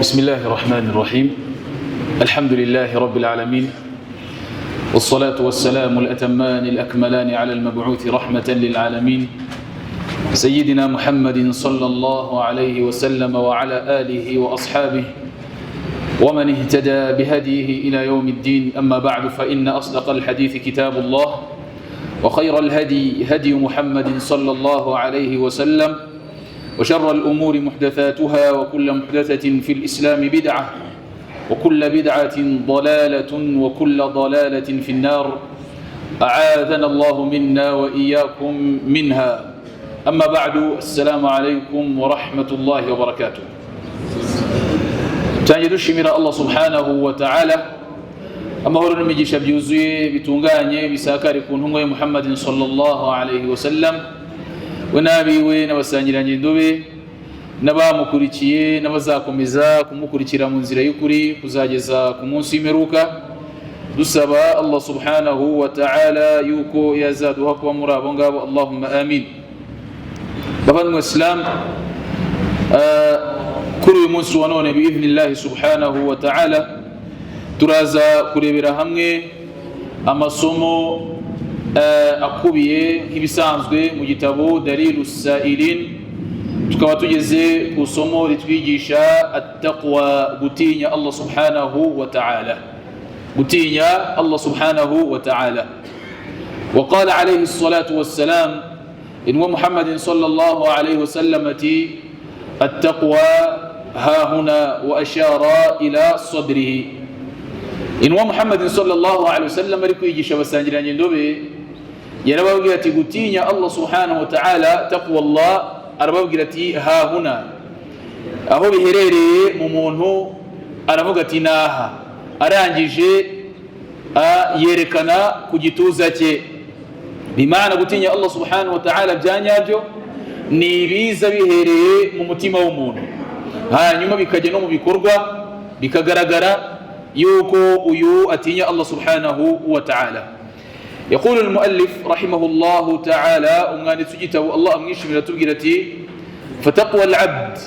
بسم الله الرحمن الرحيم. الحمد لله رب العالمين، والصلاة والسلام الأتمان الأكملان على المبعوث رحمة للعالمين سيدنا محمد صلى الله عليه وسلم وعلى آله وأصحابه ومن اهتدى بهديه إلى يوم الدين. أما بعد، فإن أصدق الحديث كتاب الله، وخير الهدي هدي محمد صلى الله عليه وسلم، وشر الأمور محدثاتها، وكل محدثة في الإسلام بدعة، وكل بدعة ضلالة، وكل ضلالة في النار. أعاذنا الله منا وإياكم منها. أما بعد، السلام عليكم ورحمة الله وبركاته. تانجي dushimira Allah subhanahu wa ta'ala, amahoro n'imigisha byuzuye bitunganye bisakare ku ntumwa ya Muhammadin sallallahu alayhi wa sallam, we nabiwe n'abasangiranye ndobe n'abamukurikiye n'abazakomeza kumukurikira mu nzira y'ukuri kuzageza ku munsi w'imperuka. Dusaba Allah subhanahu wa ta'ala yuko yazaduha kuba muri abo ngabo, Allahumma amin. Bavandimwe Islam, kuri uyu munsi wa none bi'idhnillahi subhanahu wa ta'ala turaza kurebera hamwe amasomo akubiye nk'ibisanzwe mu gitabo Dalilus Sa'ilin. Tukaba tugeze ku somo ritwigisha at-taqwa, gutinya Allah subhanahu wa ta'ala, gutinya Allah subhanahu wa ta'ala. Wa qala alayhi as-salatu was-salam, inwa Muhammadin sallallahu alayhi wa sallam ati at-taqwa ها هنا وأشار إلى صدره. إنه محمد صلى الله عليه وسلم ariko yigisha abasangiranye ndobe yarababwira ati gutinya Allah subhanahu wa ta'ala, taqwa Allah, arababwira ati ha huna, aho biherereye mu muntu aravuga ati naha, arangije yerekana ku gituza cye. Bimana gutinya Allah subhanahu wa ta'ala byanyabyo ni ibiza bihereye mu mutima w'umuntu, hanyuma bikajya no mu bikorwa bikagaragara yuko uyu atinya Allah subhanahu wa ta'ala. يقول المؤلف رحمه الله تعالى umwanditsi w'igitabo Allah amwishimira atubwira ati فتقوى العبد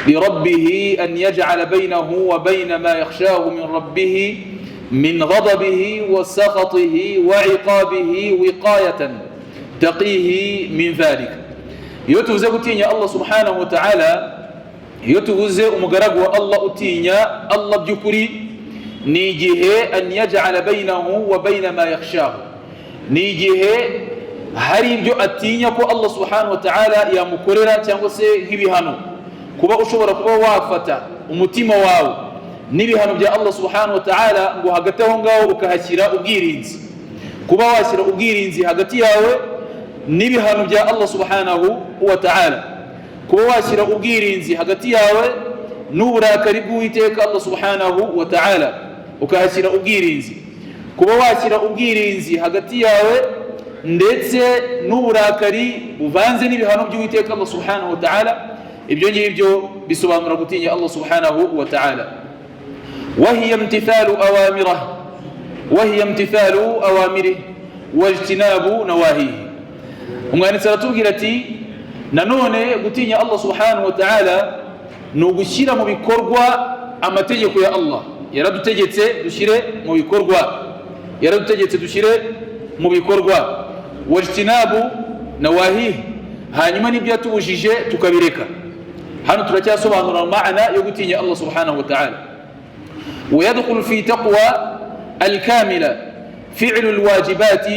لربه أن يجعل بينه وبين ما يخشاه من ربه من غضبه وسخطه وعقابه وقاية تقيه من ذلك. iyo tuvuze gutinya Allah subhanahu wa ta'ala, iyo tuvuze umugaragu wa Allah utinya Allah by'ukuri, ni igihe an yaj'ala bainahu wa baina ma yakhshahu, ni igihe hari ibyo atinya ko Allah subhanahu wa ta'ala yamukorera cyangwa se nk'ibihano, kuba ushobora kuba wafata umutima wawe n'ibihano bya Allah subhanahu wa ta'ala ngo hagati aho ngaho ukahashyira ubwirinzi, kuba washyira ubwirinzi hagati yawe n'ibihano bya Allah subhanahu wa ta'ala, kuba washyira ubwirinzi hagati yawe n'uburakari bw'Uwiteka Allah subhanahu wa ta'ala ukahashyira ubwirinzi, kuba washyira ubwirinzi hagati yawe ndetse n'uburakari buvanze n'ibihano by'Uwiteka Allah subhanahu wa ta'ala. Ibyo ngibyo bisobanura gutinya Allah subhanahu wa ta'ala. وهي امتثال أوامره وهي امتثال أوامره واجتناب نواهيه. umwanditsi aratubwira ati nanone gutinya Allah subhanahu wa ta'ala ni ugushyira mu bikorwa amategeko ya Allah. Yaradutegetse dushyire mu bikorwa, yaradutegetse dushyire mu bikorwa. wajtinabu nawahi, hanyuma n'ibyo yatubujije tukabireka. Hano turacyasobanura maana yo gutinya Allah subhanahu wa ta'ala. ويدخل في تقوى الكاملة فعل الواجبات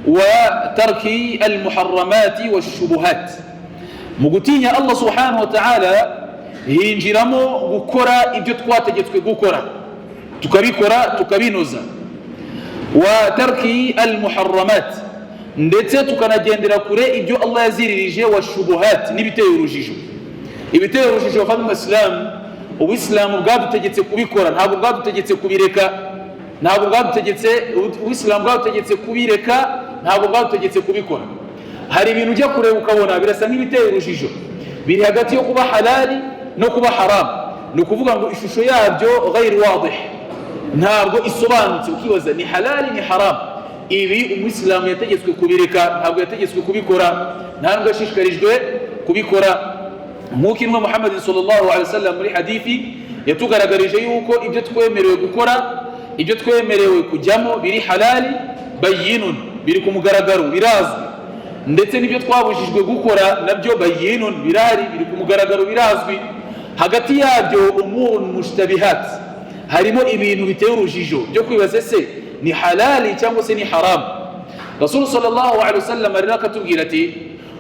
وترك المحرمات والشبهات. mu gutinya Allah subhanahu wa ta'ala hinjiramo gukora ibyo twategetswe gukora tukabikora tukabinoza, wa tarki almuharramat, ndetse tukanagendera kure ibyo Allah yaziririje, wa shubuhat, n'ibiteye urujijo. Ibiteye urujijo bavandimwe Islam, Ubuislamu bwadutegetse kubikora, ntabwo bwadutegetse kubireka, ntabwo bwadutegetse, Ubuislamu bwadutegetse kubireka, ntabwo bwadutegetse kubikora. Hari ibintu ujya kureba ukabona birasa nk'ibiteye urujijo, biri hagati yo kuba halali no kuba haram, ni ukuvuga ngo ishusho yabyo ghayr wadih, ntabwo isobanutse, ukibaza ni halali ni haram. Ibi Umuislamu yategetswe kubireka, ntabwo yategetswe kubikora, ntabwo yashishikarijwe kubikora. nk'uko intumwa Muhammad sallallahu alaihi wasallam muri hadithi yatugaragarije yuko ibyo twemerewe gukora, ibyo twemerewe kujyamo biri halali bayinun, biri ku mugaragaro, birazwi, ndetse n'ibyo twabujijwe gukora nabyo bayinun, birahari, biri ku mugaragaro, birazwi. Hagati yabyo umurun mushtabihat, harimo ibintu biteye urujijo byo kwibaza se ni halali cyangwa se ni haram. Rasul sallallahu alaihi wasallam rero akatubwira ati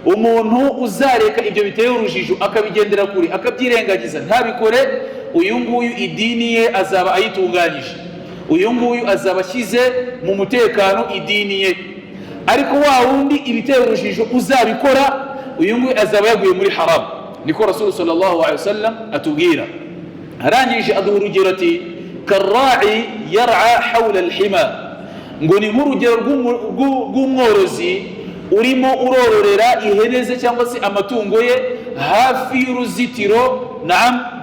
umuntu uzareka ibyo biteye urujijo akabigendera kure akabyirengagiza ntabikore, uyu nguyu idini ye azaba ayitunganyije, uyu nguyu azaba ashyize mu mutekano idini ye. Ariko wa wundi ibiteye urujijo uzabikora, uyu nguyu azaba yaguye muri haram. Niko Rasul sallallahu alaihi wasallam atubwira. Arangije aduha urugero ati karra'i yar'a hawla alhima, ngo ni nk'urugero rw'umworozi urimo urororera ihene ze cyangwa se amatungo ye hafi y'uruzitiro,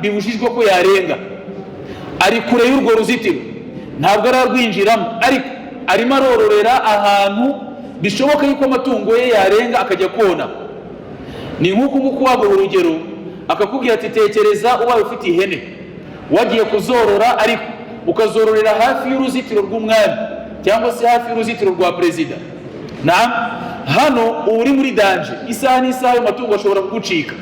bibujijwe ko yarenga. Ari kure y'urwo ruzitiro, ntabwo ararwinjiramo, ariko arimo arororera ahantu bishoboka yuko amatungo ye yarenga akajya kona. Ni nk'uko nguko waguha urugero akakubwira ati tekereza ubaye ufite ihene wagiye kuzorora, ariko ukazororera hafi y'uruzitiro rw'umwami cyangwa se hafi y'uruzitiro rwa perezida. Hano uri muri danje, isaha n'isaha ayo matungo ashobora kugucika.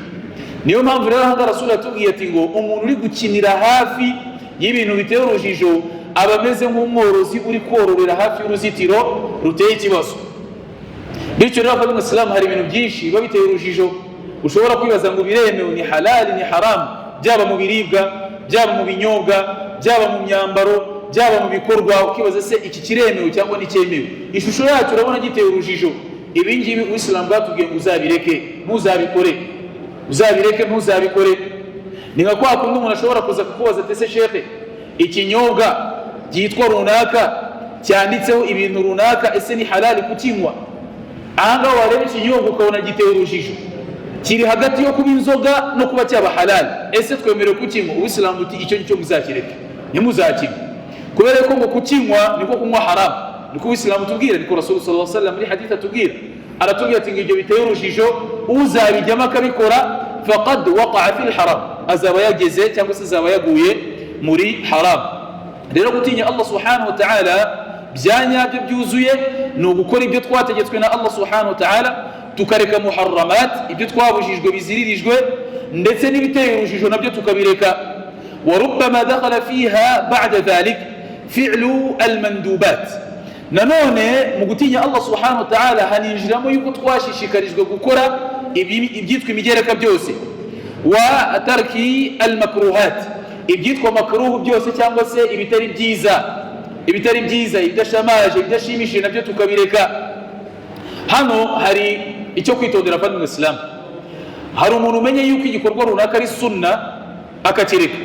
Niyo mpamvu rero hanga Rasul atubwiye ati ngo umuntu uri gukinira hafi y'ibintu biteye urujijo aba ameze nk'umworozi uri kororera hafi y'uruzitiro ruteye ikibazo. Bityo rero mu Islam hari ibintu byinshi biba biteye urujijo, ushobora kwibaza ngo biremewe, ni halali, ni haram, byaba mu biribwa, byaba mu binyobwa, byaba mu myambaro, byaba mu bikorwa, ukibaza se iki kiremewe cyangwa nicyemewe. Ishusho yacu urabona giteye urujijo. Ibi ngibi Uislamu bwatubwiye ngo uzabireke, ntuzabikore, uzabireke, ntuzabikore. Ni nka kwa kundi umuntu ashobora kuza kukubaza ati se shekhe, ikinyobwa cyitwa runaka cyanditseho ibintu runaka, ese ni halali kukinywa? Ahanga wareba ikinyobwa ukabona giteye urujijo, kiri hagati yo kuba inzoga no kuba cyaba halali, ese twemerewe kukinywa? Uislamu uti icyo ngicyo muzakireke, ntimuzakinywe, kubera ko ngo kukinywa niko kunywa haram. Niko Uislamu tubwira, niko Rasul sallallahu alaihi wasallam muri hadith atubwira, aratubwira ati ngibyo biteye urujijo uzabijyamo akabikora faqad waqa'a fil haram, azaba yageze cyangwa se azaba yaguye muri haram. Rero gutinya Allah subhanahu wa ta'ala byanyabyo byuzuye ni ugukora ibyo twategetswe na Allah subhanahu wa ta'ala, tukareka muharramat, ibyo twabujijwe biziririjwe, ndetse n'ibiteye urujijo nabyo tukabireka. Wa rubbama dakhala fiha ba'da dhalik fi'lu almandubat, nanone mu gutinya Allah subhanahu wa ta'ala haninjiramo yuko twashishikarijwe gukora ibyitwa imigereka byose, wa tarki almakruhat, ibyitwa makruh byose cyangwa se ibitari byiza, ibidashamaje, ibidashimishije nabyo tukabireka. Hano hari icyo kwitondera kandi mu Islam. Hari umuntu umenye yuko igikorwa runaka ari sunna akakireka.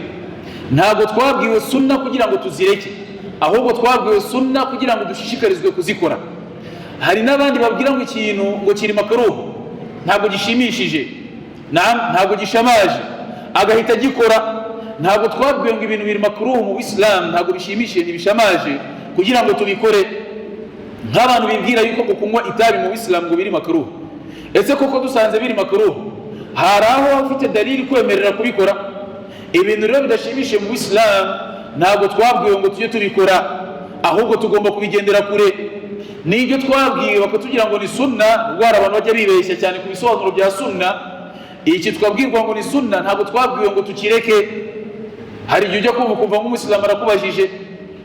Ntabwo twabwiwe sunna kugira ngo tuzireke, ahubwo twabwiwe sunna kugira ngo dushishikarizwe kuzikora. Hari n'abandi babwira ngo ikintu ngo kiri makruh, ntabwo gishimishije, ntabwo gishamaje, agahita gikora. Ntabwo twabwiwe ngo ibintu biri makruh mu Islam, ntabwo bishimishije ntibishamaje kugira ngo tubikore. Nk'abantu bibwira yuko kunywa itabi mu Islam ngo biri makruh, ese koko dusanze biri makruh, hari aho afite dalili kwemerera kubikora? Ibintu rero bidashimishije mu Islam ntabwo twabwiwe ngo tujye tubikora, ahubwo tugomba kubigendera kure. N'ibyo twabwiwe bakatubwira ngo ni sunna, ubwo hari abantu bajya bibeshya cyane ku bisobanuro bya sunna. Iki twabwirwa ngo ni sunna ntabwo twabwiwe ngo tukireke. Hari igihe ujya kumva nk'umusilamu arakubajije,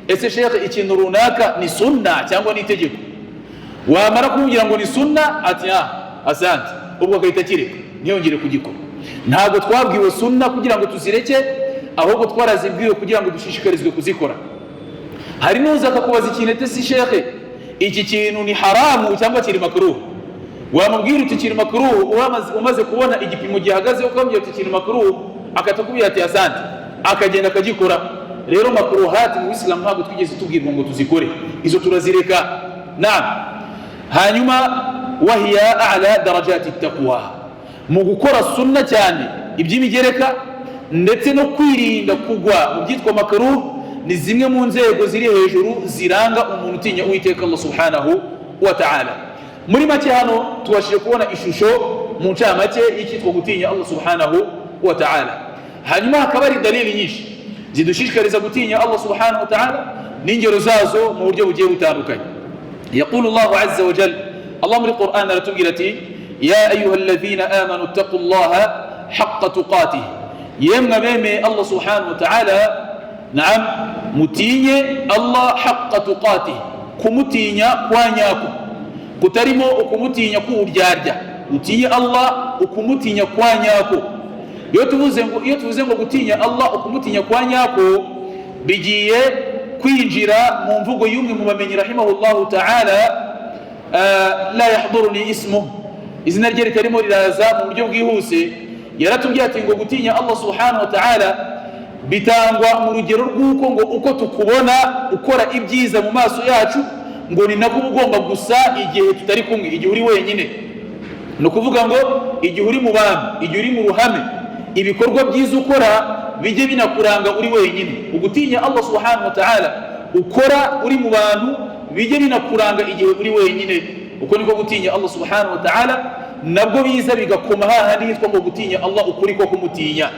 ese shekhe ikintu runaka ni sunna cyangwa ni itegeko? Wamara kumubwira ngo ni sunna ati asante, ubwo agahita kireka, ntiyongere kugikora. Ntabwo twabwiwe sunna kugira ngo tuzireke, ahubwo twarazibwiwe kugira ngo dushishikarizwe kuzikora. Hari n'uza akakubaza ikintu ati si shekhe iki kintu ni haramu cyangwa kiri makruh, wamubwira uti kiri makruh, umaze kubona igipimo gihagaze ukamubwira uti kiri makruh, akatakubwira ati asante, akagenda akagikora. Rero makruhati mu Islam ntabwo twigeze tubwirwa ngo tuzikore, izo turazireka. Hanyuma wahiya a'la darajati taqwa, mu gukora sunna cyane iby'imigereka ndetse no kwirinda kugwa mu byitwa makruh, ni zimwe mu nzego ziri hejuru ziranga umuntu utinya Uwiteka Allah subhanahu wa ta'ala. Muri make hano tubashije kubona ishusho mu ncamake y'icyitwa gutinya Allah subhanahu wa ta'ala. Hanyuma hakaba ari dalili nyinshi zidushishikariza gutinya Allah subhanahu wa ta'ala n'ingero zazo mu buryo bugiye butandukanye. Yaqulu Allahu azza wa jalla, Allah muri Qur'an aratubwira ati ya ayyuhalladhina amanu taqullaha haqqa tuqatih, yemwe bemeye Allah subhanahu wa ta'ala, naam, mutinye Allah haqqa tuqatih, kumutinya kwa nyako, kutarimo ukumutinya kuuryarya, utinye Allah ukumutinya kwa nyako. Iyo tuvuze ngo gutinya Allah ukumutinya kwa nyako, bigiye kwinjira mu mvugo y'umwe mu bamenyi rahimahullahu ta'ala, la yahduruni ismu, izina rye ritarimo riraza mu buryo bwihuse. Yaratubwiye ati ngo gutinya Allah subhanahu wa ta'ala bitangwa mu rugero rw'uko ngo uko tukubona ukora ibyiza mu maso yacu, ngo ni nako ugomba gusa igihe tutari kumwe, igihe uri wenyine. No kuvuga ngo igihe uri mu bantu, igihe uri mu ruhame, ibikorwa byiza ukora bijye binakuranga uri wenyine. Ugutinya Allah subhanahu wa ta'ala ukora uri mu bantu bijye binakuranga igihe uri wenyine. Uko niko gutinya Allah subhanahu wa ta'ala nabwo biza bigakoma hahandi hitwa ngo gutinya Allah ukuri ko kumutinya.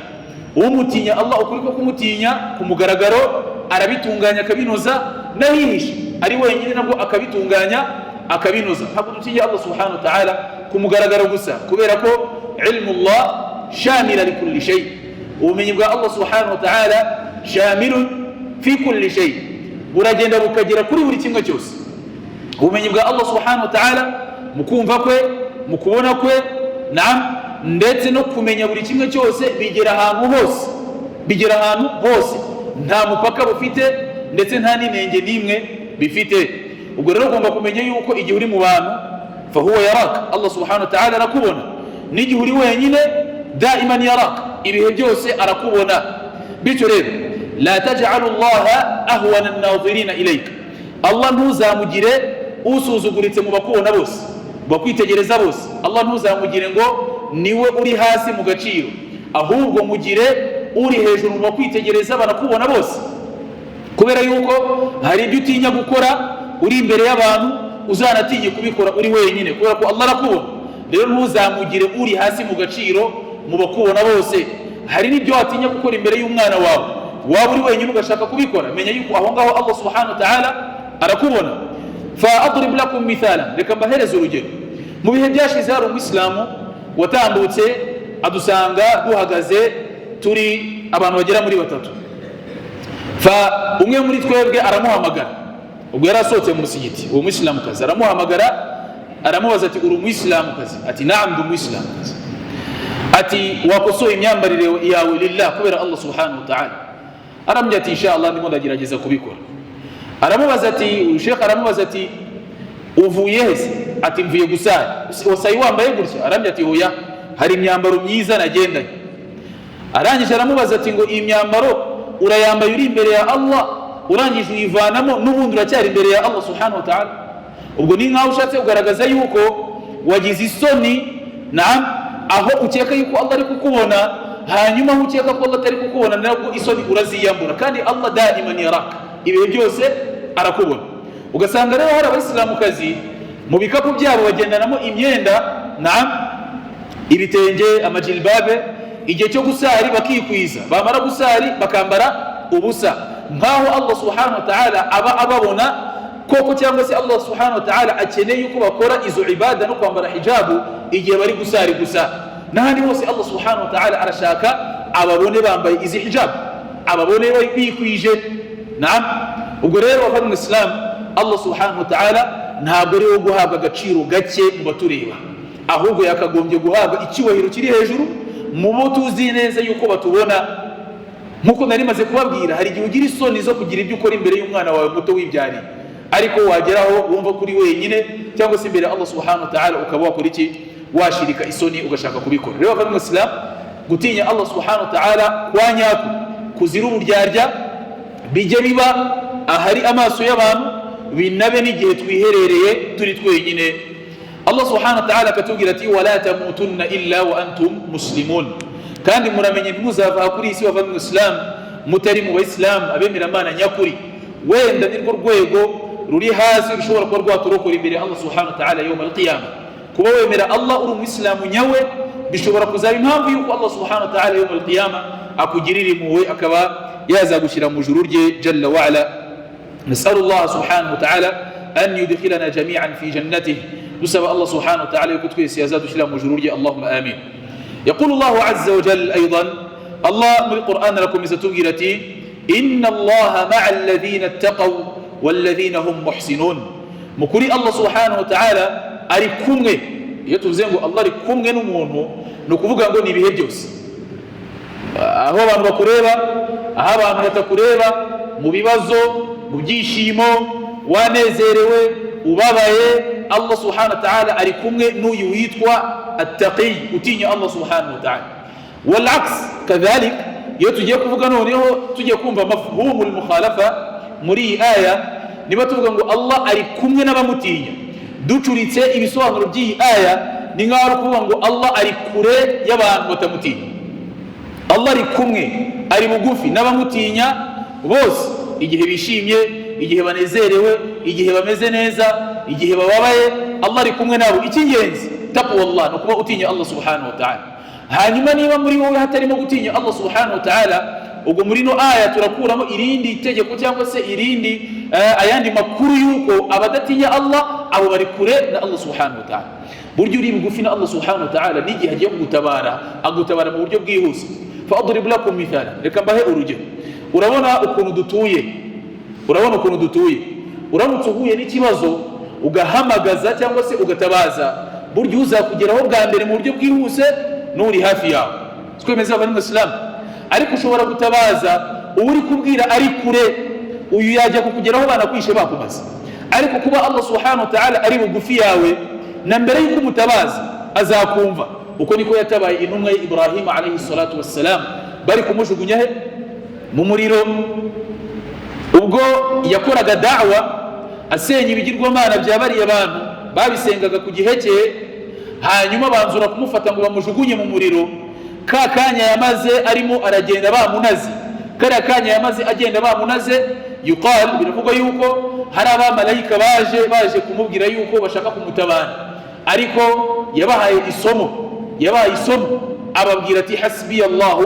Umutinya Allah ukuri ko kumutinya ku mugaragaro arabitunganya akabinoza, nahihishe ari wenyine nabwo akabitunganya akabinoza. Ntabwo dutinya Allah subhanahu wa ta'ala ku mugaragaro gusa, kubera ko ilmu Allah shamila li kulli shay, ubumenyi bwa Allah subhanahu wa ta'ala shamilun fi kulli shay, buragenda bukagera kuri buri kimwe cyose. Ubumenyi bwa Allah subhanahu wa ta'ala mu kumva kwe, mu kubona kwe, naam, ndetse no kumenya buri kimwe cyose bigera ahantu hose, bigera ahantu hose, nta mupaka bufite ndetse nta n'inenge n'imwe bifite. Ubwo rero ugomba kumenya yuko igihe uri mu bantu fa huwa yarak, Allah subhanahu wa ta'ala arakubona, n'igihe uri wenyine daiman yarak, ibihe byose arakubona. Bityo rero la taj'alu Allah ahwana an-nadhirina ilayka, Allah ntuzamugire usuzuguritse mu bakubona bose, bakwitegereza bose. Allah ntuzamugire ngo niwe uri hasi mu gaciro, ahubwo mugire uri hejuru mu bakwitegereza banakubona bose. Kubera yuko hari ibyo utinya gukora uri imbere y'abantu, uzanatinye kubikora uri wenyine, kubera ko Allah arakubona. Rero ntuzamugire uri hasi mu gaciro mu bakubona bose. Hari n'ibyo watinya gukora imbere y'umwana wawe, waba uri wenyine ugashaka kubikora, menya yuko aho ngaho Allah subhanahu wa ta'ala arakubona. Fa adrib lakum mithala, reka mbahereze urugero. Mu bihe byashize hari umuyisilamu watambutse adusanga duhagaze turi abantu bagera muri batatu. Fa umwe muri twebwe aramuhamagara, ubwo yarasohotse mu musigiti, uwo muyisilamukazi aramuhamagara, aramubaza ati uri umuyisilamukazi? Ati naam ndi umuyisilamukazi. Ati wakosoye imyambarire yawe lillah, kubera Allah subhanahu wa ta'ala? Aramubwira ati insha Allah ndimo ndagerageza kubikora. Aramubaza ati, Sheikh aramubaza ati uvuye hese? Ati mvuye gusara. Wasayi wambaye gutya? Aramubwira ati oya, hari imyambaro myiza nagendanye. Arangije aramubaza ati ngo iyi myambaro urayambaye uri imbere ya Allah, urangije uyivanamo n'ubundi uracyari imbere ya Allah subhanahu wa ta'ala? Ubwo ni nkaho ushatse kugaragaza yuko wagize isoni, naam, aho ukeka yuko Allah ari kukubona, hanyuma aho ukeka ko Allah atari kukubona nabwo isoni uraziyambura. Kandi Allah daiman yaraka, ibihe byose arakubona. Ugasanga rero hari abayisilamukazi mu bikapu byabo bagendanamo imyenda, naam, ibitenge, amajilbabe, igihe cyo gusari bakikwiza, bamara gusari bakambara ubusa, nkaho Allah subhanahu wa ta'ala aba ababona koko, cyangwa se Allah subhanahu wa ta'ala akeneye yuko bakora izo ibada no kwambara hijabu igihe bari gusari gusa. N'ahandi hose Allah subhanahu wa ta'ala arashaka ababone bambaye izi hijabu, ababone bikwije. Naam, ubwo rero wava mu Islam, Allah subhanahu wa ta'ala ntabwo ari wo guhabwa agaciro gake mu batureba, ahubwo yakagombye guhabwa icyubahiro kiri hejuru mu bo tuzi neza yuko batubona. Nkuko nari maze kubabwira, hari igihe ugira isoni zo kugira ibyo ukora imbere y'umwana wawe muto wibyariye, ariko wageraho wumva kuri wenyine, cyangwa se imbere Allah subhanahu wa ta'ala ukaba wakora iki? Washirika isoni ugashaka kubikora. Rero bava mu Islam, gutinya Allah subhanahu wa ta'ala kwa nyako, kuzira uburyarya, bijye biba ahari amaso y'abantu, binabe n'igihe twiherereye turi twenyine. Allah subhanahu wa ta'ala akatubwira ati wala tamutunna illa wa antum muslimun, kandi muramenye ntimuzava kuri isi bava mu Islam mutari mu Bayisilamu abemera Imana nyakuri. Wenda nirwo rwego ruri hasi rushobora kuba rwaturokora imbere Allah subhanahu wa ta'ala yawm al-qiyamah. Kuba wemera Allah uri umuyisilamu nyawe bishobora kuzaba impamvu yuko Allah subhanahu wa ta'ala yawm al-qiyamah akugirira impuhwe, akaba yazagushira mu juru rye jalla wa ala. Nasallallahu subhanahu wa ta'ala an yudkhilana jami'an fi jannatihi, dusaba Allah subhanahu wa ta'ala yuko twese yazadushira mu juru rye, Allahumma amin. يقول الله عز وجل أيضا، الله من القرآن لكم ستبقرتي إن الله مع الذين اتقوا والذين هم محسنون. مكوري الله سبحانه وتعالى أريكمwe، iyo tuvuze ngo Allah ari kumwe n'umuntu no kuvuga ngo ni ibihe byose, aho abantu bakureba, aho abantu batakureba, mu bibazo, mu byishimo, wanezerewe, ubabaye, Allah subhanahu wa ta'ala ari kumwe n'uyu witwa attaqi, utinya Allah subhanahu wa ta'ala. Wal aks kadhalik, iyo tugiye kuvuga noneho tugiye kumva mafhumul mukhalafa muri iyi aya, niba tuvuga ngo Allah ari kumwe n'abamutinya, ducuritse ibisobanuro by'iyi aya ni nk'aho kuvuga ngo Allah ari kure y'abantu batamutinya. Allah ari kumwe, ari bugufi n'abamutinya bose, igihe bishimye, igihe banezerewe, igihe bameze neza, igihe bababaye, Allah ari kumwe nabo. Icy'ingenzi taqwa Allah, no kuba utinya Allah subhanahu wa ta'ala. Hanyuma niba muri wowe hatarimo gutinya Allah subhanahu wa ta'ala, ubwo muri no aya turakuramo irindi tegeko cyangwa se irindi ayandi makuru yuko abadatinya Allah abo bari kure na Allah subhanahu wa ta'ala. Buryo uri bugufi na Allah subhanahu wa ta'ala, n'igihe agiye kugutabara agutabara mu buryo bwihuse. Fa adrib lakum mithala, reka mbahe urugero. Urabona ukuntu dutuye, uramutse uhuye n'ikibazo ugahamagaza cyangwa se ugatabaza, buryo uzakugeraho bwa mbere mu buryo bwihuse n'uri hafi yawe. Twemeza abari mu Islam, ariko ushobora gutabaza uri kubwira ari kure, uyu yajya kukugeraho banakwishe bakumaze. Ariko kuba Allah subhanahu wa ta'ala ari bugufi yawe, na mbere y'uko umutabaza azakumva. Uko niko yatabaye intumwa Ibrahim alayhi salatu wassalam, bari kumujugunya he mu muriro, ubwo yakoraga da'wa asenya ibigirwamana byabariye abantu babisengaga ku gihe cye, hanyuma banzura kumufata ngo bamujugunye mu muriro. Ka kanya yamaze arimo aragenda bamunaze, kariya kanya yamaze agenda bamunaze, yuqal, biravugwa yuko hari abamarayika baje kumubwira yuko bashaka kumutabara, ariko yabahaye isomo, ababwira ati hasbi Allahu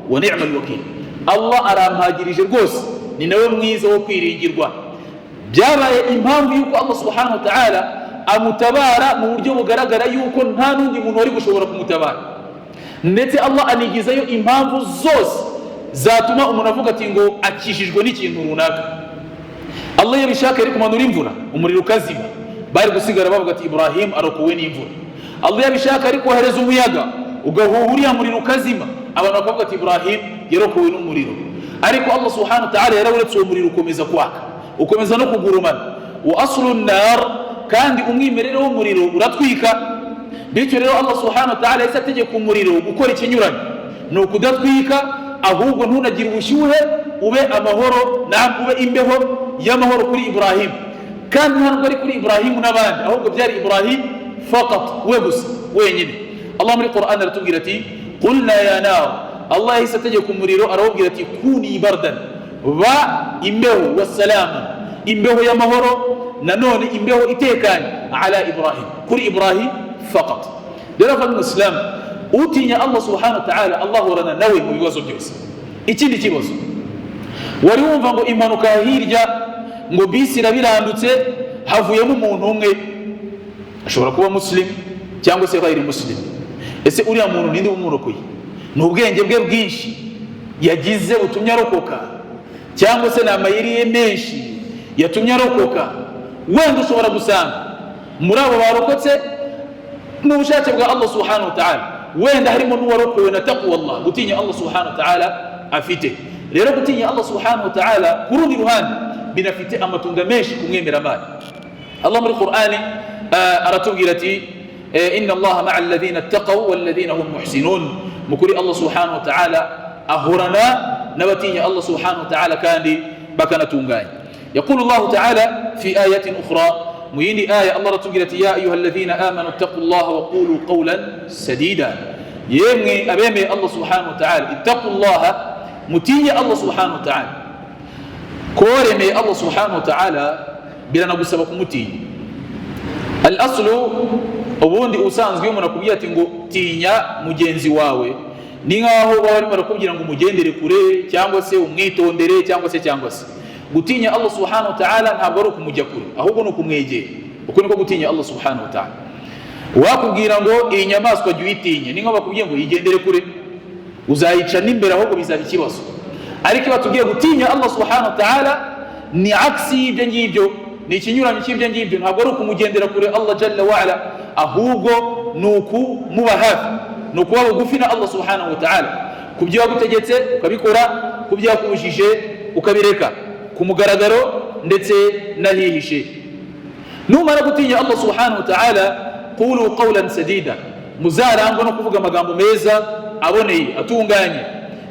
wa ni'mal wakil, Allah arampagirije rwose, ni nawe mwiza wo kwiringirwa. Byabaye impamvu yuko Allah subhanahu wa ta'ala amutabara mu buryo bugaragara yuko nta n'undi muntu wari gushobora kumutabara, ndetse Allah anigizayo impamvu zose zatuma umuntu avuga ati ngo akishijwe n'ikintu runaka. Allah yabishaka yari kumanura imvura, umuriro ukazima, bari gusigara bavuga ati Ibrahim arokowe n'imvura. Allah yabishaka ari kohereza umuyaga ugahuha uriya muriro ukazima, abantu bakavuga ati Ibrahim yarokowe n'umuriro. Ariko Allah subhanahu wa ta'ala yarawuretse uwo muriro ukomeza kwaka, ukomeza no kugurumana. Wa aslu an-nar, kandi umwimerere w'umuriro uratwika. Bityo rero Allah subhanahu wa ta'ala yahise ategeka umuriro gukora ikinyuranye, ni ukudatwika, ahubwo ntunagire ubushyuhe, ube amahoro, ube imbeho y'amahoro kuri Ibrahim. Kandi ntabwo ari kuri Ibrahim n'abandi, ahubwo byari Ibrahim faqat, we gusa wenyine. Allah muri Qur'an aratubwira ati qulna ya nar, Allah yahise ategeka umuriro arababwira ati kuni bardan, ba imbeho wassalama, imbeho y'amahoro, nanone imbeho itekanye ala Ibrahim, kuri Ibrahim faqat. Rero fa Muslim utinya Allah subhanahu wa ta'ala, Allah horana nawe mu bibazo byose. Ikindi kibazo wari wumva ngo impanuka hirya ngo bisi irabirandutse havuyemo umuntu umwe, ashobora kuba muslim cyangwa se ghayr muslim. Ese uriya muntu ninde umurokoye? Ni ubwenge bwe bwinshi yagize utumye arokoka, cyangwa se n'amayeri ye menshi yatumye arokoka? Wenda ushobora gusanga muri abo barokotse n'ubushake bwa Allah subhanahu wa ta'ala, wenda harimo n'uwarokowe na taqwa Allah, gutinya Allah subhanahu wa ta'ala afite. Rero gutinya Allah subhanahu wa ta'ala ku rundi ruhande binafite amatunda menshi kumwemera amani. Allah muri Qur'ani aratubwira ati inna Allah ma'a alladhina ittaqaw walladhina hum muhsinun, mukuri Allah subhanahu wa ta'ala ahorana n'abatinya Allah subhanahu wa ta'ala kandi bakanatunganya. يقول الله تعالى في آية أخرى، ميني آية الله رتقلت يا أيها الذين آمنوا اتقوا الله وقولوا قولا سديدا. يمني أبيمي الله سبحانه وتعالى اتقوا الله، متيني الله سبحانه وتعالى، كورمي الله سبحانه وتعالى بلا نقول سبق متيني. الأصل ubundi usanzwe umuntu akubwira ati ngo tinya mugenzi wawe, ni nkaho baba barimo barakubwira ngo umugendere kure cyangwa se umwitondere cyangwa se gutinya Allah subhanahu wa ta'ala ntabwo ari ukumujya kure, ahubwo ni ukumwegera. Uko niko gutinya Allah subhanahu wa ta'ala. Wakubwira ngo iyi nyamaswa jya uyitinye, ni nkaho bakubwiye ngo yigendere kure, uzayica n'imbere ahubwo bizaba ikibazo. Ariko batubwiye gutinya Allah subhanahu wa ta'ala ni aksi y'ibyo ngibyo, ni ikinyuranyo cy'ibyo ngibyo. Ntabwo ari ukumugendera kure Allah jalla wa ala, ahubwo ni ukumuba hafi, ni ukuba bugufi na Allah subhanahu wa ta'ala. Ku byo yagutegetse ukabikora, ku byo yakubujije ukabireka, ku mugaragaro ndetse n'ahihishe. Numara gutinya Allah subhanahu wa ta'ala, qulu qawlan sadida, muzarangwa no kuvuga amagambo meza aboneye atunganye.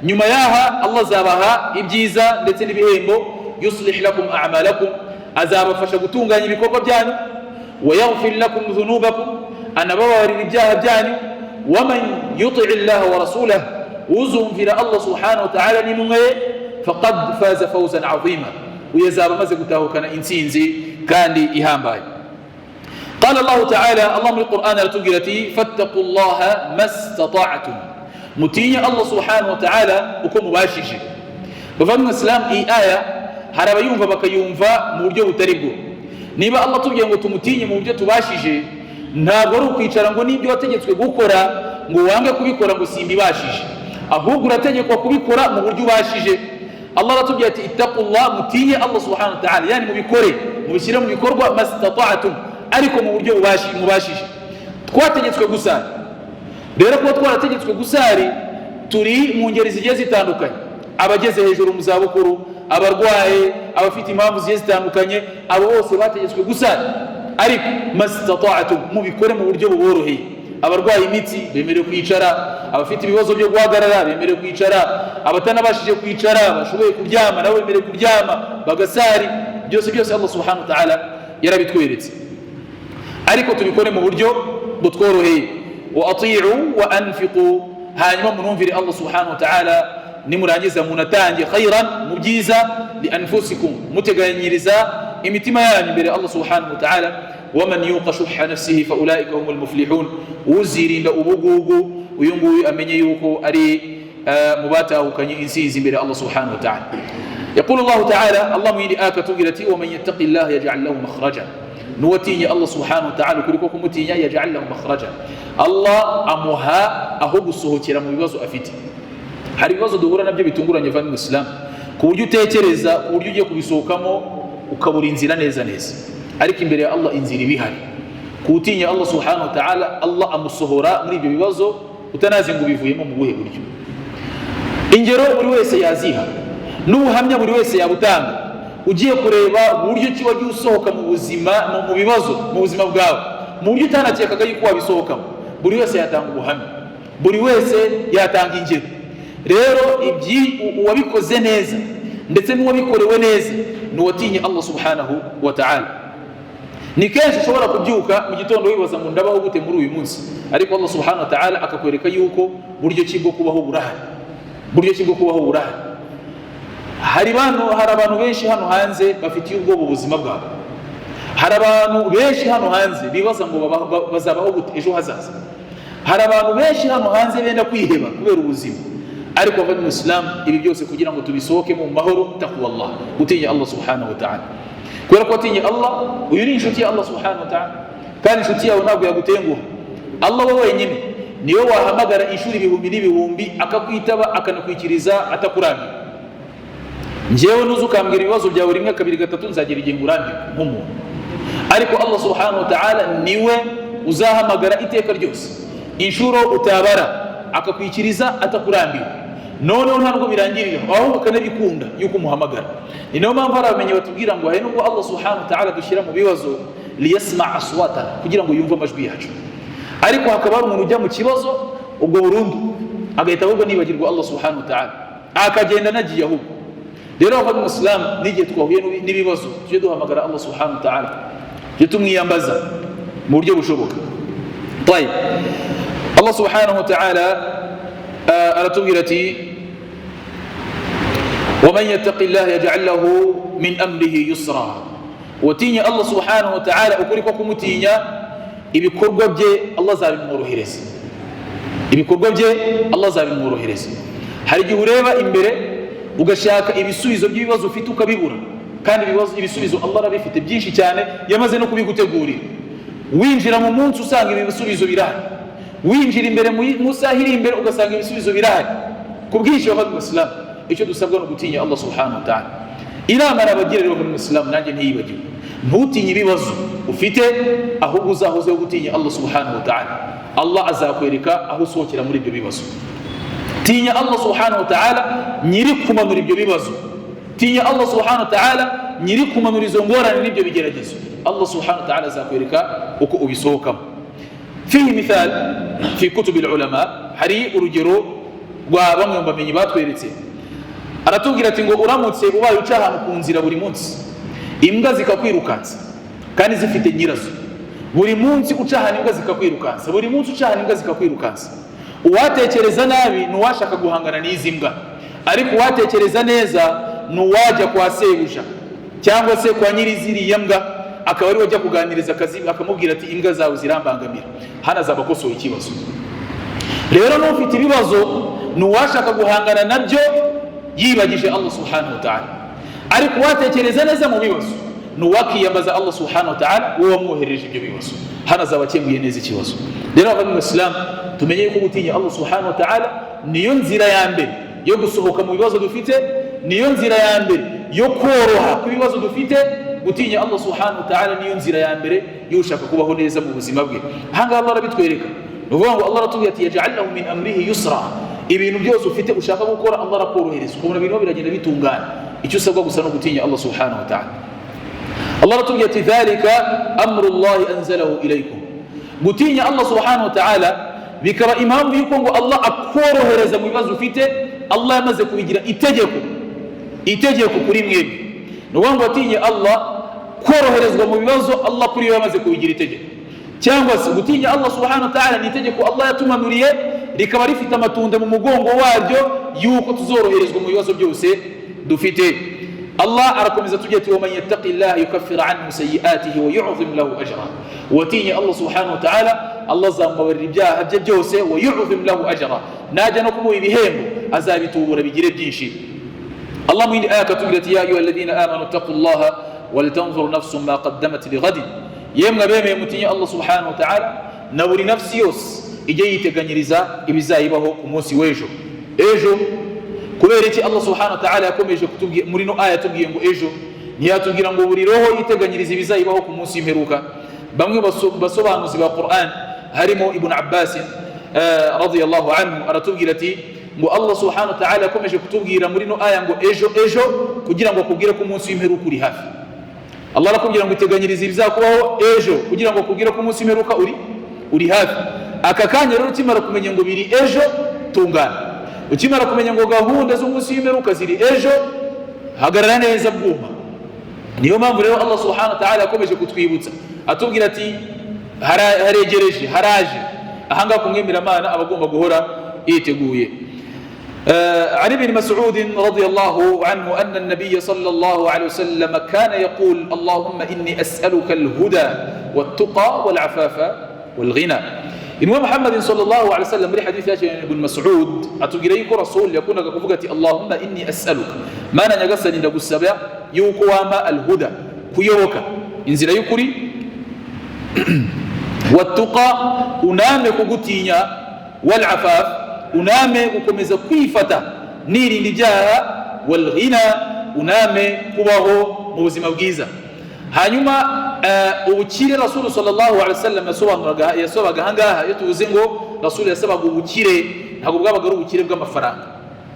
Nyuma yaha Allah azabaha ibyiza ndetse n'ibihembo. Yuslih lakum a'malakum, azabafasha gutunganya ibikorwa byanyu. Wa yaghfir lakum dhunubakum, anababarira ibyaha byanyu. Wa man yuti' Allah wa rasulahu, uzumvira Allah subhanahu wa ta'ala n'intumwa ye, faqad faza fawzan 'azima, uyazaba maze gutahukana intsinzi kandi ihambaye. قال الله تعالى الله من القرآن التقرتي فاتقوا الله ما استطعتم, mutinye Allah subhanahu wa ta'ala uko mubashije. Bavandimwe Islam, iyi aya hari abayumva bakayumva mu buryo butari bwo. Niba Allah tubwiye ngo tumutinye mu buryo tubashije, ntabwo ari ukwicara ngo n'ibyo wategetswe gukora ngo wange kubikora ngo simbibashije, ahubwo urategekwa kubikora mu buryo ubashije. Allah aratubwiye ati ittaqullah, mutinye Allah subhanahu wa ta'ala, yani mubikore, mubishyire mu bikorwa mastata'tum, ariko mu buryo mubashije. Twategetswe gusari, rero kuba twarategetswe gusari turi mu ngeri zigiye zitandukanye. Abageze hejuru mu zabukuru, abarwaye, abafite impamvu zigiye zitandukanye, abo bose bategetswe gusari, ariko mastata'tum, mubikore mu buryo buboroheye. Abarwaye imitsi bemerewe kwicara, abafite ibibazo byo guhagarara bemerewe kwicara, abatanabashije kwicara bashoboye kuryama nabo bemerewe kuryama bagasari. Byose Allah subhanahu wa ta'ala yarabitweretse, ariko tubikore mu buryo butworoheye. Wa ati'u wa anfiqu, hanyuma munumvire Allah subhanahu wa ta'ala, nimurangiza munatange khairan, mu byiza, li anfusikum, muteganyiriza imitima yanyu imbere Allah subhanahu wa ta'ala. Waman yuqa shuhha nafsihi fa ulaika humul muflihun, uzirinda ubugugu uyu nguyu amenye yuko ari mubatahukanye insinzi imbere Allah subhanahu wa ta'ala. يقول الله تعالى الله من آكتوغرتي ومن يتق الله يجعل له مخرجا, nuwatinye Allah subhanahu wa ta'ala kuri ko kumutinya yaj'al lahu makhraja, Allah amuha aho gusohokera mu bibazo afite. Hari ibibazo duhura nabyo bitunguranye va mu Islam, ku buryo utekereza, ku buryo ugiye kubisohokamo ukabura inzira neza, ariko imbere ya Allah inzira ibihari. Kutinya Allah subhanahu wa ta'ala, Allah amusohora muri ibyo bibazo utanazi ngo bivuyemo mu buhe buryo. Ingero buri wese yaziha, n'ubuhamya buri wese yabutanga. Ugiye kureba uburyo ki wagiye usohoka mu buzima, mu bibazo mu buzima bwawe, mu buryo utanakekaga yuko wabisohokamo, buri wese yatanga ubuhamya, buri wese yatanga ingero. Rero uwabikoze neza ndetse n'uwabikorewe neza nuwatinye Allah subhanahu wa ta'ala. Ni kenshi ushobora kubyuka mu gitondo wibaza ngo ndabaho gute muri uyu munsi, ariko Allah subhanahu wa ta'ala akakwereka yuko buryo ki bwo kubaho burahari. Hari abantu benshi hano hanze bafitiye ubwoba ubuzima bwabo. Hari abantu benshi hano hanze bibaza ngo bazabaho gute ejo hazaza. Hari abantu benshi hano hanze benda kwiheba kubera ubuzima. Ariko abandi Islam, ibi byose kugira ngo tubisohoke mu mahoro, taqwallah, gutinya Allah subhanahu wa ta'ala. Kubera ko utinya Allah, uyu ni inshuti ya Allah subhanahu wa ta'ala, kandi inshuti yawe ntabwo yagutenguha. Allah we wenyine niwe wahamagara inshuro ibihumbi n'ibihumbi akakwitaba akanakwikiriza atakurambiwe. Njyewe nuza ukambwira ibibazo byawe rimwe kabiri gatatu, nzagera igihe ngurambiwe nk'umuntu, ariko Allah subhanahu wa ta'ala niwe uzahamagara iteka ryose inshuro utabara akakwikiriza atakurambiwe. Noneho ntabwo birangirira, ahubwo ukanabikunda yuko umuhamagara. Ni nayo mpamvu hari abamenyi batubwira ngo hari nubwo Allah subhanahu wa ta'ala dushyira mu bibazo liyasma aswatana, kugira ngo yumve amajwi yacu, ariko hakaba hari umuntu ujya mu kibazo ubwo burundu agahita ahubwo nibagirwa Allah subhanahu wa ta'ala, akagenda nagiye ahubwo. Rero abandi Muslim, n'igihe twahuye n'ibibazo tujye duhamagara Allah subhanahu wa ta'ala, tujye tumwiyambaza mu buryo bushoboka. طيب, Allah subhanahu wa ta'ala aratubwira ati ومن يتق الله يجعل له من أمره يسرا, watinya Allah subhanahu wa ta'ala ukuri ko kumutinya ibikorwa bye Allah azabimworohereza. ibikorwa bye Allah azabimworohereza. Hari igihe ureba imbere ugashaka ibisubizo by'ibibazo ufite ukabibura, kandi ibisubizo Allah arabifite byinshi cyane, yamaze no kubigutegurira. Winjira mu munsi usanga ibisubizo birahari, winjira imbere mu saha iri imbere ugasanga ibisubizo birahari. Kubwinshi wa Islam, icyo dusabwa no gutinya Allah subhanahu wa ta'ala. Inama arabagirira mu Islam nanjye ntiyibagirwe, ntutinye ibibazo ufite, ahubwo uzahozeho gutinya Allah subhanahu wa ta'ala. Allah azakwereka aho usohokera muri ibyo bibazo. Tinya Allah subhanahu wa ta'ala nyiri kumanura ibyo bibazo, tinya Allah subhanahu wa ta'ala nyiri kumanura izo ngorane n'ibyo bigeragezo. Allah subhanahu wa ta'ala azakwereka uko ubisohokamo. Fihi mithal fi kutub al-ulama, hari urugero rwa bamwe mu bamenyi batweretse. Aratubwira ati ngo uramutse ubaye uca ahantu ku nzira buri munsi, imbwa zikakwirukansa kandi zifite nyirazo. Buri munsi uca ahantu imbwa zikakwirukansa, buri munsi uca ahantu imbwa zikakwirukansa. Uwatekereza nabi nuwashaka guhangana n'izi mbwa, ariko uwatekereza neza nuwajya kwa sebuja cyangwa se kwa nyiriziriya mbwa, akaba ari wajya kuganiriza akazi akamubwira ati imbwa zawe zirambangamira, hana zabakosoye ikibazo. Rero n'ufite ibibazo nuwashaka guhangana nabyo yibagije Allah subhanahu wa ta'ala, ariko uwatekereza neza mu bibazo nuwakiyambaza Allah subhanahu wa ta'ala, wowe wamwohereje ibyo bibazo, hana zabakemuye neza ikibazo. Rero abandi Islam tumenye ko gutinya Allah subhanahu wa ta'ala niyo nzira ya mbere yo gusohoka mu bibazo dufite, niyo nzira ya mbere yo koroha ku bibazo dufite. Gutinya Allah subhanahu wa ta'ala niyo nzira ya mbere yo ushaka kubaho neza mu buzima bwe. Hanga Allah arabitwereka, nuvuga ngo Allah aratubwira ati yaj'alahu min amrihi yusra, ibintu byose ufite ushaka gukora Allah arakorohereza, ukabona ibintu biragenda bitungana. Icyo usabwa gusa no gutinya Allah subhanahu wa ta'ala. Allah aratubwira ati dhalika amru Allah anzalahu ilaykum, gutinya Allah subhanahu wa ta'ala bikaba impamvu yuko ngo Allah akorohereza mu bibazo ufite. Allah yamaze kubigira itegeko kuri mwebwe. Nuvuga ngo atinye Allah, koroherezwa mu bibazo Allah kuri we yamaze kubigira itegeko. Cyangwa se gutinya Allah subhanahu wa ta'ala ni itegeko Allah yatumanuriye, rikaba rifite amatunda mu mugongo waryo yuko tuzoroherezwa mu bibazo byose dufite. Allah arakomeza tugira ati waman yattaqillaha yukaffir anhu sayyi'atihi wa yu'zim lahu ajra. Watinya Allah subhanahu wa ta'ala, Allah azamubabarira ibyaha bye byose, wa yu'zim lahu ajra, najya no kumuha ibihembo azabitubura bigire byinshi. Allah mu yindi aya akatubwira ati ya ayyuhalladhina amanu taqullaha wal tanzur nafsun ma qaddamat lighadin, yemwe abemeye mutinya Allah subhanahu wa ta'ala, na buri nafsi yose ijye yiteganyiriza ibizayibaho ku munsi w'ejo. Ejo kubera iki Allah subhanahu wa ta'ala yakomeje kutubwira muri no aya tubwiye ngo ejo, ntiyatubwira ngo buri roho yiteganyiriza ibizayibaho ku munsi w'imperuka. Bamwe basobanuzi ba Qur'an harimo Ibn Abbas radiyallahu anhu aratubwira ati ngo Allah subhanahu wa ta'ala yakomeje kutubwira muri no aya ngo ejo kugira ngo akubwire ko umunsi w'imperuka uri hafi. Allah arakubwira ngo iteganyirize ibizakubaho ejo kugira ngo akubwire ko umunsi w'imperuka uri hafi. Aka kanya rero ukimara kumenya ngo biri ejo, tungana. Ukimara kumenya ngo gahunda z'umunsi w'imperuka ziri ejo, hagarara neza bwuma. Niyo mpamvu rero Allah subhanahu wa ta'ala yakomeje kutwibutsa atubwira ati haregereje, haraje. Ahanga kumwemera Imana abagomba guhora yiteguye. عن ابن مسعود رضي الله عنه أن النبي صلى الله عليه وسلم كان يقول اللهم إني أسألك الهدى والتقى والعفاف والغنى. إنه محمد صلى الله عليه وسلم لحديث ابن مسعود أتوقيريك رسول يكون كفقتي اللهم إني أسألك ما نجسني نقول السبع يوقوام الهدى كيوكا إنزل يكري والتقى أنامك قتينيا والعفاف uname gukomeza kwifata nirinda ibyaha, walghina uname kubaho mu buzima bwiza. Hanyuma ubukire Rasul sallallahu alaihi wasallam yasobaga hangaha iyo tuvuze ngo Rasul yasabaga ubukire, ntabwo bwabaga ari ubukire bw'amafaranga,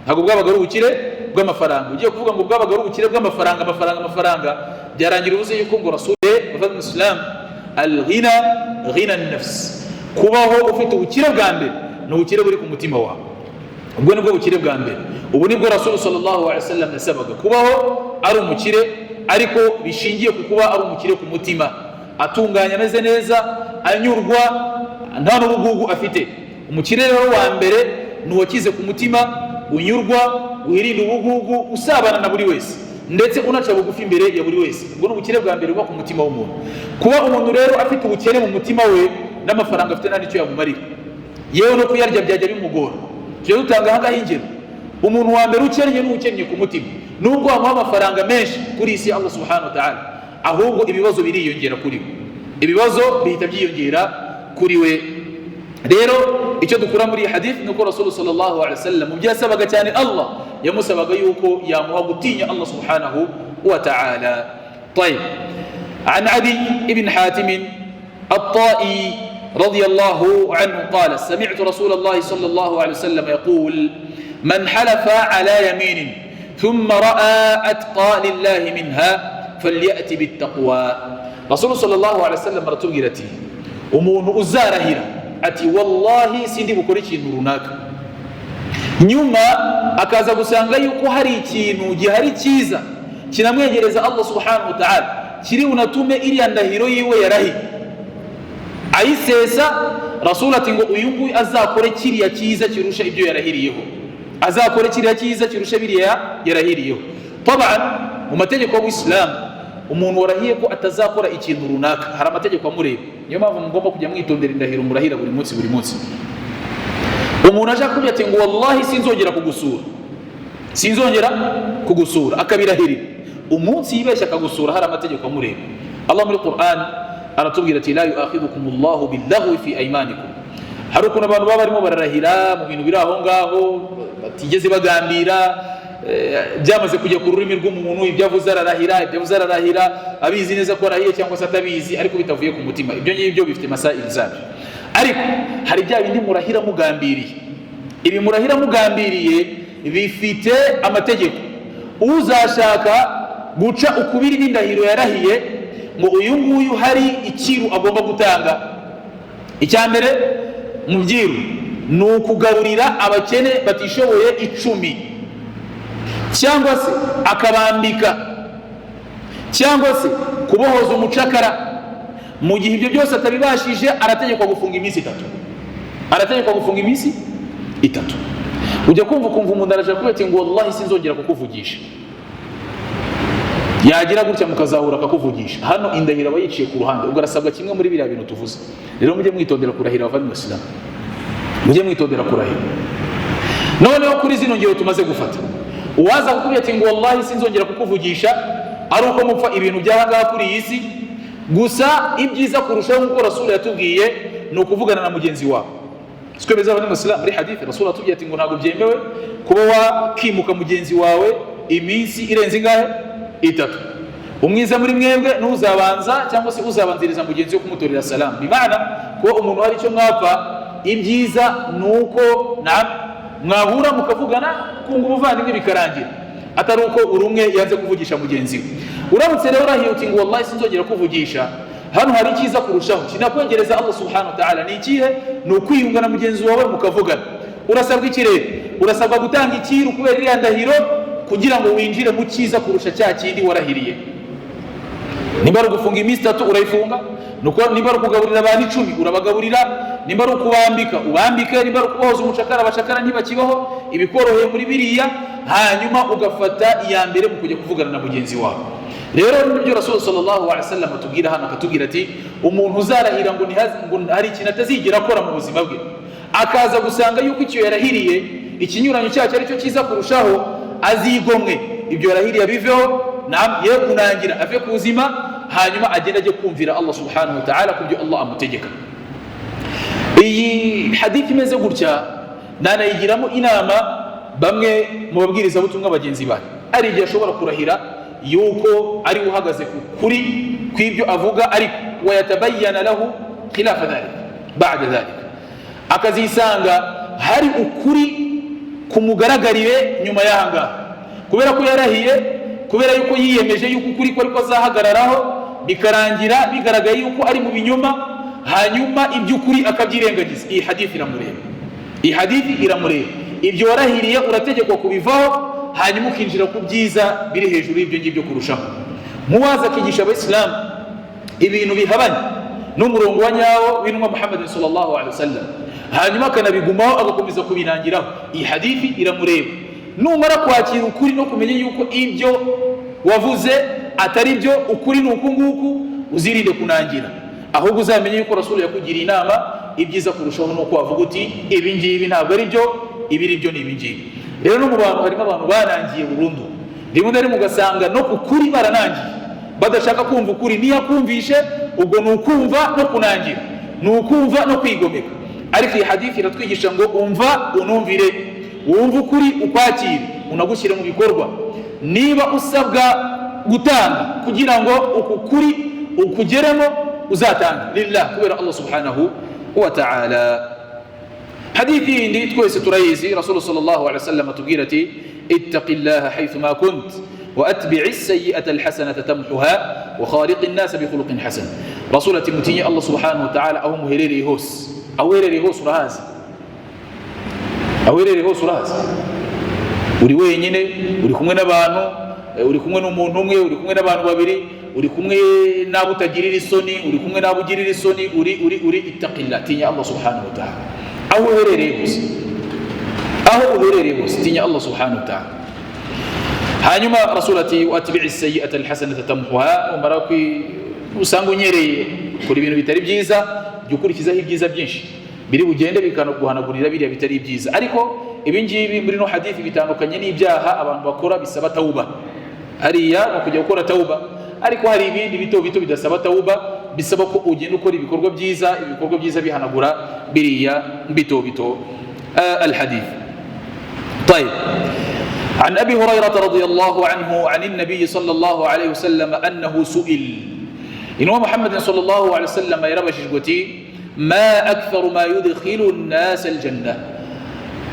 ntabwo bwabaga ari ubukire bw'amafaranga. Ugiye kuvuga ngo bwabaga ari ubukire bw'amafaranga byarangira uvuze yuko ngo Rasul bavana Islam alghina ghina an-nafs, kubaho ufite ubukire bwa mbere n'ubukire buri ku mutima wawe. Ubwo nibwo bukire bwa mbere. Ubu nibwo Rasul sallallahu alaihi wasallam yasabaga kubaho ari umukire, ariko bishingiye ku kuba ari umukire ku mutima, atunganya ameze neza, anyurwa, nta n'ubugugu afite. Umukire rero wa mbere ni uwakize ku mutima, unyurwa, wirinda ubugugu, usabana na buri wese, ndetse unaca bugufi imbere ya buri wese. Ubwo n'ubukire bwa mbere buba ku mutima w'umuntu. Kuba umuntu rero afite ubukene mu mutima we, n'amafaranga afite nta nicyo yamumarira. yewe no kuyarya byajya bimugora. Tujye dutanga ahangaha ingero. Umuntu wa mbere ukennye n'ukennye ku mutima, nubwo wamuha amafaranga menshi kuri isi Allah subhanahu wa ta'ala, ahubwo ibibazo biriyongera kuri we, ibibazo bihita byiyongera kuri we. Rero icyo dukura muri hadith nuko Rasul sallallahu alaihi wasallam byasabaga cyane Allah yamusabaga yuko yamuha gutinya Allah subhanahu wa ta'ala. طيب عن عدي بن حاتم الطائي رضي الله عنه قال سمعت رسول الله صلى الله عليه وسلم يقول من حلف على يمين ثم رأى أتقى لله منها فليأتي بالتقوى. رسول صلى الله عليه وسلم رتبجرتي ومن أزارهira ati wallahi sindi bukora ikintu runaka, nyuma akaza gusanga yuko hari ikintu gihari cyiza kinamwegereza Allah subhanahu wa ta'ala, kiri unatume iriya ndahiro yiwe yarahi ayisesa. Rasul ati ngo uyu nguyu azakore kiriya cyiza kirusha ibyo yarahiriyeho, azakore kiriya cyiza kirusha biriya yarahiriyeho. Taban mu mategeko y'Islam umuntu warahiye ko atazakora ikintu runaka hari amategeko amureba, niyo mpamvu mugomba kujya mwitondera indahiro murahira buri munsi. Umuntu aje akubwira ati ngo wallahi sinzongera kugusura akabirahirira, umunsi yibeshya akagusura hari amategeko amureba. Allah muri Qur'an aratubwira ati la yu'akhidhukumullahu billaghwi fi aymanikum. Hari ukuntu abantu baba barimo bararahira mu bintu biri aho ngaho batigeze bagambira, byamaze kujya ku rurimi rw'umuntu, ibyo avuze ararahira abizi neza ko arahiye cyangwa se atabizi ariko bitavuye ku mutima. Ibyo ngibyo bifite masaili zabyo. Ariko hari bya bindi murahira mugambiriye. Ibi murahira mugambiriye bifite amategeko. Uzashaka guca ukubiri n'indahiro yarahiye ngo uyu nguyu hari ikiru agomba gutanga, icya mbere mu byiru ni ukugaburira abakene batishoboye 10, cyangwa se akabambika, cyangwa se kubohoza umucakara. Mu gihe ibyo byose atabibashije arategekwa gufunga iminsi 3. Ujya kumva umuntu araje kuvuga ati ngo wallahi sinzongera kukuvugisha, yagira gutya mukazahura akakuvugisha. Hano indahiro aba yiciye ku ruhande, ubwo arasabwa kimwe muri biriya bintu tuvuze. Rero mujye mwitondera kurahira abavandimwe Islam, mujye mwitondera kurahira. Noneho kuri zino ngero tumaze gufata, uwaza kukubwira ati ngo wallahi sinzongera kukuvugisha ari uko mupfa ibintu by'ahangaha kuri iyi si gusa, ibyiza kurushaho nk'uko Rasul yatubwiye ni ukuvugana na mugenzi wawe. Siko beza abandi Muslim muri hadith Rasul yatubwiye ati ngo ntabwo byemewe kuba wakimuka mugenzi wawe iminsi irenze ingahe 3. Umwiza muri mwebwe n'uzabanza cyangwa se uzabanziriza mugenzi wo kumutorera salam. Bimana ko umuntu hari icyo mwapfa, ibyiza nuko mwahura mukavugana kunga ubuvandimwe bikarangira, atari uko urumwe yanze kuvugisha mugenzi we. Uramutse rero urahiye uti ngo wallahi sinzongera kuvugisha, hano hari icyiza kurushaho kinakwegereza Allah subhanahu wa ta'ala. Ni ikihe? Ni ukwiyunga na mugenzi wawe mukavugana. Urasabwa iki rero? Urasabwa gutanga ikiru kubera iriya ndahiro kugira ngo winjire mu cyiza kurusha cya kindi warahiriye. Nimba ari gufunga iminsi 3 urayifunga, nimba ari kugaburira abantu 10 urabagaburira, nimba ari kubambika ubambike, nimba ari kubohoza umucakara abacakara ntibakibaho, ibikoroheye muri biriya, hanyuma ugafata iya mbere mu kujya kuvugana na mugenzi wawe. Rero nibyo Rasul sallallahu alaihi wasallam atubwira hano, akatubwira ati umuntu uzarahira ngo hari ikintu atazigera akora mu buzima bwe, akaza gusanga yuko icyo yarahiriye ikinyuranyo cyacyo ari cyo cyiza kurushaho, azigomwe ibyo yarahiriye biveho, ye kunangira ave ku buzima, hanyuma agenda ajye kumvira Allah subhanahu wa ta'ala kubyo Allah amutegeka. Iyi hadith imeze gutya nanayigiramo inama bamwe mu babwiriza butumwa bagenzi bawe. Ari igihe ashobora kurahira yuko ari uhagaze kuri kw'ibyo avuga, ariko wayatabayyana lahu khilafa dhalik ba'da dhalik, akazisanga hari ukuri kumugaragarire nyuma y'ahangaha, kubera ko yarahiye, kubera yuko yiyemeje yuko ukuri ko ariko azahagararaho, bikarangira bigaragaye yuko ari mu binyoma, hanyuma iby'ukuri akabyirengagiza. Iyi hadithi iramureba, ibyo warahiriye urategekwa kubivaho, hanyuma ukinjira ku byiza biri hejuru y'ibyo ngibyo kurushaho. Muwaza akigisha Abayisilamu ibintu bihabanye n'umurongo wa nyawo w'intumwa Muhammad sallallahu alaihi wasallam, hanyuma akanabigumaho agakomeza kubinangiraho. Iyi hadithi iramureba. Numara kwakira ukuri no kumenya yuko ibyo wavuze atari byo, ukuri ni uku nguku, uzirinde kunangira, ahubwo uzamenye yuko Rasul yakugiriye inama ibyiza kurushaho nuko wavuga uti ibi ngibi ntabwo ari byo, ibi ari byo ni ibi ngibi. Rero no mu bantu harimo abantu banangiye burundu, rimwe na rimwe ugasanga no kukuri baranangiye, badashaka kumva ukuri. Niyakumvishe ubwo ni ukumva no kunangira, ni ukumva no kwigomeka. Ariko iyi hadithi iratwigisha ngo umva unumvire, wumva ukuri ukwakire, unagushyire mu bikorwa. Niba usabwa gutanga kugira ngo uku kuri ukugeremo, uzatanga lillah, kubera Allah subhanahu wa ta'ala. Hadithi yindi twese turayizi, Rasulullah sallallahu alaihi wasallam atubwira ati ittaqillaha haythuma kunt wa atbi'i as-sayyi'ata al-hasanata tamhuha wa khaliqin nas bi khuluqin hasan. Rasul ati mutinye Allah subhanahu wa ta'ala aho muherereye hose, aho uherereye hose urahazi, aho uherereye hose urahazi. Uri wenyine, uri kumwe n'abantu, uri kumwe n'umuntu umwe, uri kumwe n'abantu babiri, uri kumwe n'abo utagirira isoni, uri kumwe n'abo ugirira isoni, uri ittaqillah, tinya Allah subhanahu wa ta'ala. Aho uherereye hose, aho uherereye hose tinya Allah subhanahu wa ta'ala. Hanyuma Rasul ati atbi'i as-sayyi'ata al-hasanata tamhuha, umara usanga unyereye kuri ibintu bitari byiza, jya ukurikizaho ibyiza byinshi biri bugende bikanaguhanagurira biriya bitari byiza. Ariko ibi ngibi muri no hadithi bitandukanye n'ibyaha abantu bakora bisaba tauba. Hariya no kujya gukora tauba, ariko hari ibindi bito bito bidasaba tauba, bisaba ko ugenda ukora ibikorwa byiza bihanagura biriya bito bito. الحديث طيب عن أبي هريرة رضي الله عنه عن النبي صلى الله عليه وسلم أنه سئل إنه محمد صلى الله عليه وسلم يربش جوتي ما أكثر ما يدخل الناس الجنة.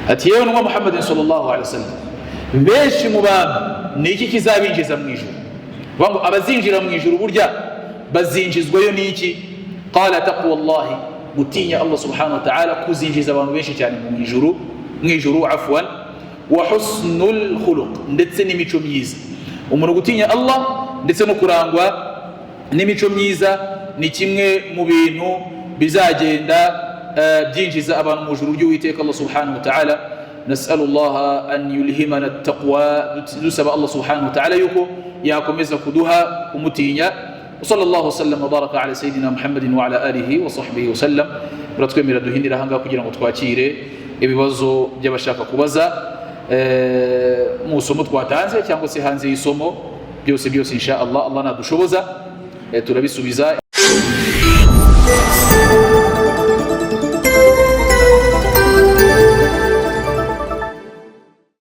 أتيون محمد صلى الله عليه وسلم بيش مبام نيكي كذابين جزا ميجو وانو أبزينجر ميجو برجع بزينجز ويونيكي قال تقوى الله gutinya Allah subhanahu wa ta'ala, kuzinjiza abantu benshi cyane mu ijuru afwan, wa husnul khuluq, ndetse n'imico myiza. Umuntu gutinya Allah ndetse no kurangwa n'imico myiza ni kimwe mu bintu bizagenda byinjiza abantu mu ijuru ry'Uwiteka Allah subhanahu wa ta'ala. Nas'alullaha an yulhimana at-taqwa, dusaba Allah subhanahu wa ta'ala yuko yakomeza kuduha kumutinya. وصلى الله وسلم وبارك على سيدنا محمد وعلى آله وصحبه وسلم. Muratwemera duhindira hanga kugira ngo twakire ibibazo by'abashaka kubaza mu somo twatanze cyangwa se hanze y'isomo byose insha Allah, Allah nadushoboza turabisubiza.